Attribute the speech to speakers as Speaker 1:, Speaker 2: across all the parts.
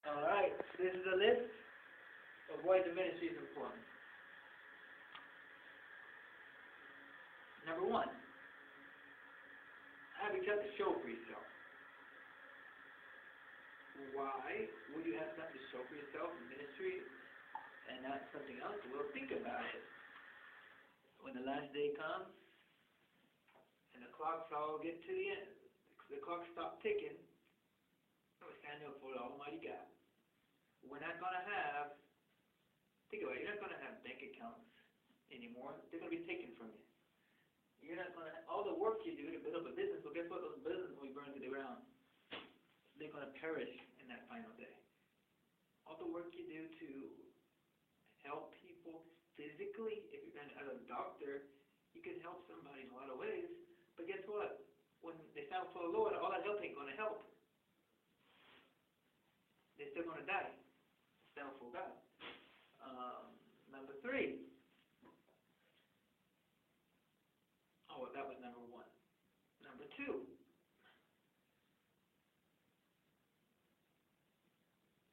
Speaker 1: Alright, this is a list of why the ministry is important. Number one, have you got to show for yourself? Why would you have something to show for yourself in ministry and not something else? Well, think about it. When the last day comes and the clocks all get to the end, the clock stops ticking, we'll stand up for the Almighty God. We're not going to have, think about it, you're not going to have bank accounts anymore. They're going to be taken from you. You're not going to, all the work you do to build up a business, well, guess what? Those businesses will be burned to the ground. They're going to perish in that final day. All the work you do to help people physically, if you're as a doctor, you can help somebody in a lot of ways. But guess what? When they stand for the Lord, all that help ain't going to help. They're still going to die. Stand for God. Number three. Oh, that was number one. Number two.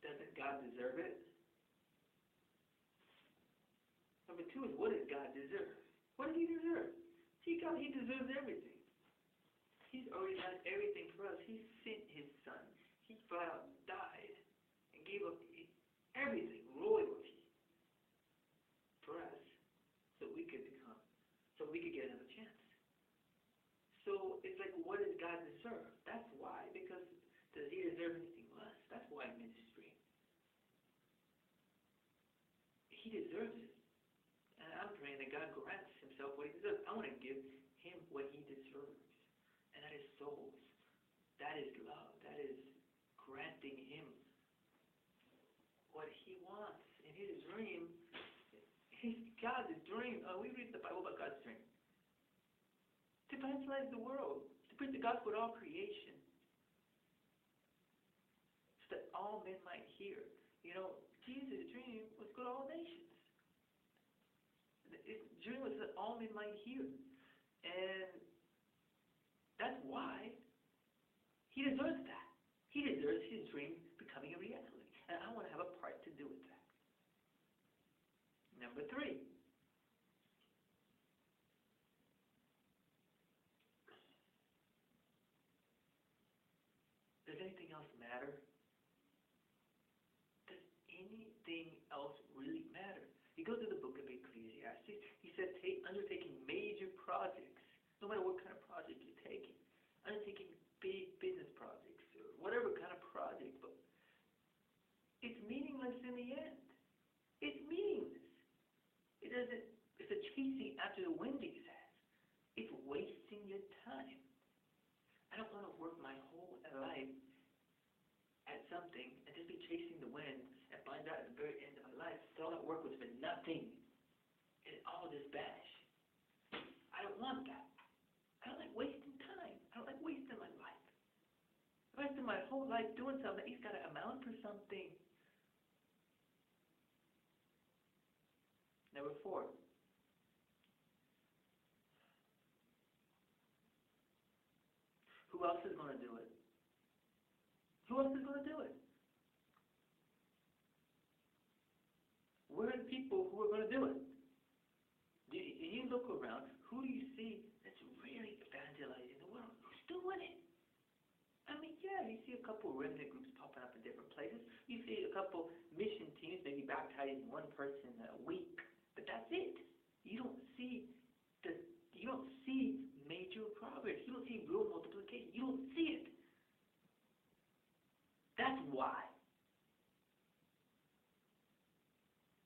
Speaker 1: Doesn't God deserve it? Number two is, what does God deserve? What does He deserve? See, God, He deserves everything. He's already done everything for us. He sent His Son. He flat out died and gave up everything, royalty, for us, so we could get another chance. So it's like, what does God deserve? That's why. Because does He deserve anything less? That's why ministry. He deserves it. And I'm praying that God grants Himself what He deserves. I want to give Him what He deserves. And that is souls. That is love. That is granting Him what He wants. In His dream, He's God's dream. We read the Bible about God's dream. To evangelize the world. To preach the gospel to all creation. So that all men might hear. You know, Jesus' dream was go to all nations. His dream was that all men might hear. And that's why He deserves that. He deserves His dream becoming a reality. And I want to have a part to do with that. Number three. Does anything else matter? Does anything else really matter? You go to the book of Ecclesiastes, he said undertaking major projects, no matter what kind of project you're taking, undertaking big business projects, or whatever kind of project, but it's meaningless in the end. It's meaningless. It doesn't, it's a chasing after the wind, he says. It's wasting your time. I don't want to work my whole life at something and just be chasing the wind and find out at the very end of my life that all that work was for nothing. It's all just bash. I don't want that. I don't like wasting time. I don't like wasting my life. Wasting my whole life doing something that he's got to amount for something. Number four. Who else is going to do it? Who else is going to do it? Where are the people who are going to do it? You look around, who do you see that's really evangelizing the world? Who's doing it? I mean, yeah, you see a couple remnant groups popping up in different places. You see a couple mission teams maybe baptizing one person a week, but that's it. You don't see major progress. You don't see real multiplication. You don't see it. That's why.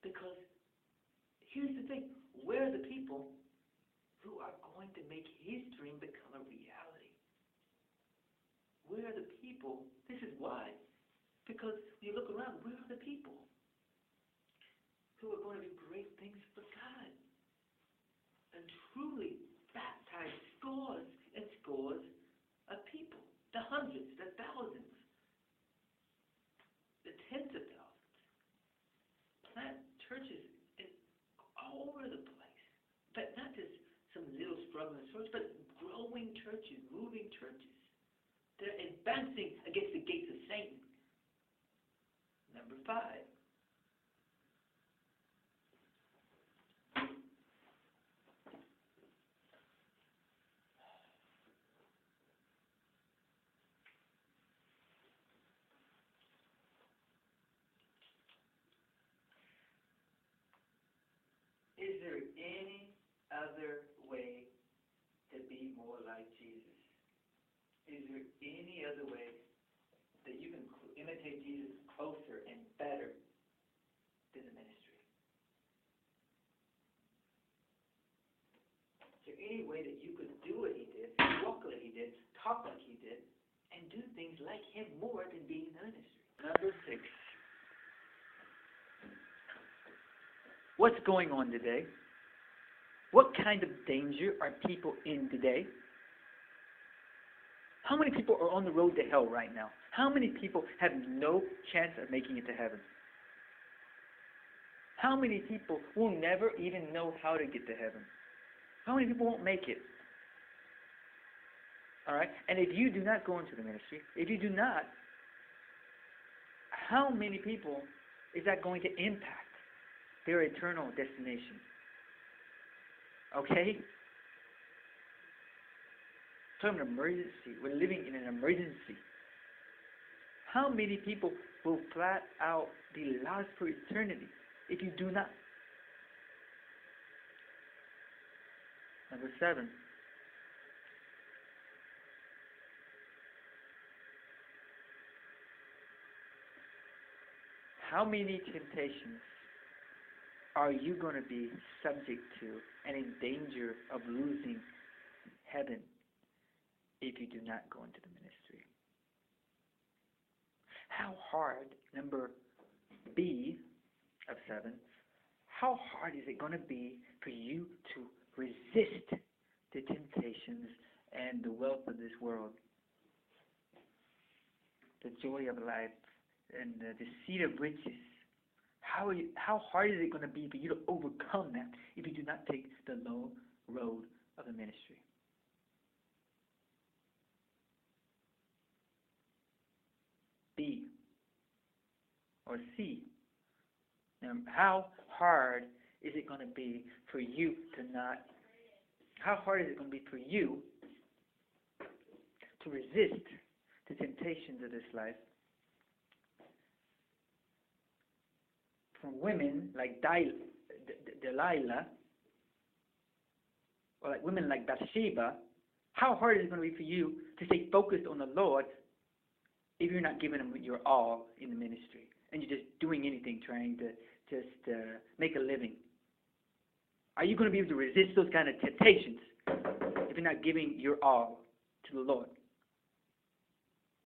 Speaker 1: Because here's the thing. Where are the people who are going to make his dream become a reality? Where are the people? This is why. Because when you look around, where are the people who are going to do great things for God and truly baptize scores and scores of people, the hundreds, the thousands, the tens of thousands, plant churches all over the place, but not just some little struggling church, but growing churches, moving churches. They're advancing against the gates of Satan. 5. Is there any other way to be more like Jesus? Is there any other way that you can imitate Jesus closer and better than the ministry? Is there any way that you could do what he did, walk like he did, talk like he did, and do things like him more than being in the ministry? Number 6. What's going on today? What kind of danger are people in today? How many people are on the road to hell right now? How many people have no chance of making it to heaven? How many people will never even know how to get to heaven? How many people won't make it? All right? And if you do not go into the ministry, if you do not, how many people is that going to impact their eternal destination? Okay? It's an emergency. We're living in an emergency. How many people will flat out be lost for eternity if you do not? Number 7. How many temptations are you going to be subject to and in danger of losing heaven if you do not go into the ministry? How hard, number B of 7, how hard is it going to be for you to resist the temptations and the wealth of this world, the joy of life, and the deceit of riches? How hard is it going to be for you to overcome that if you do not take the low road of the ministry? B or C. Now, how hard is it going to be for you to not? How hard is it going to be for you to resist the temptations of this life from women like Delilah, or like women like Bathsheba? How hard is it going to be for you to stay focused on the Lord if you're not giving Him your all in the ministry and you're just doing anything, trying to just make a living? Are you going to be able to resist those kind of temptations if you're not giving your all to the Lord?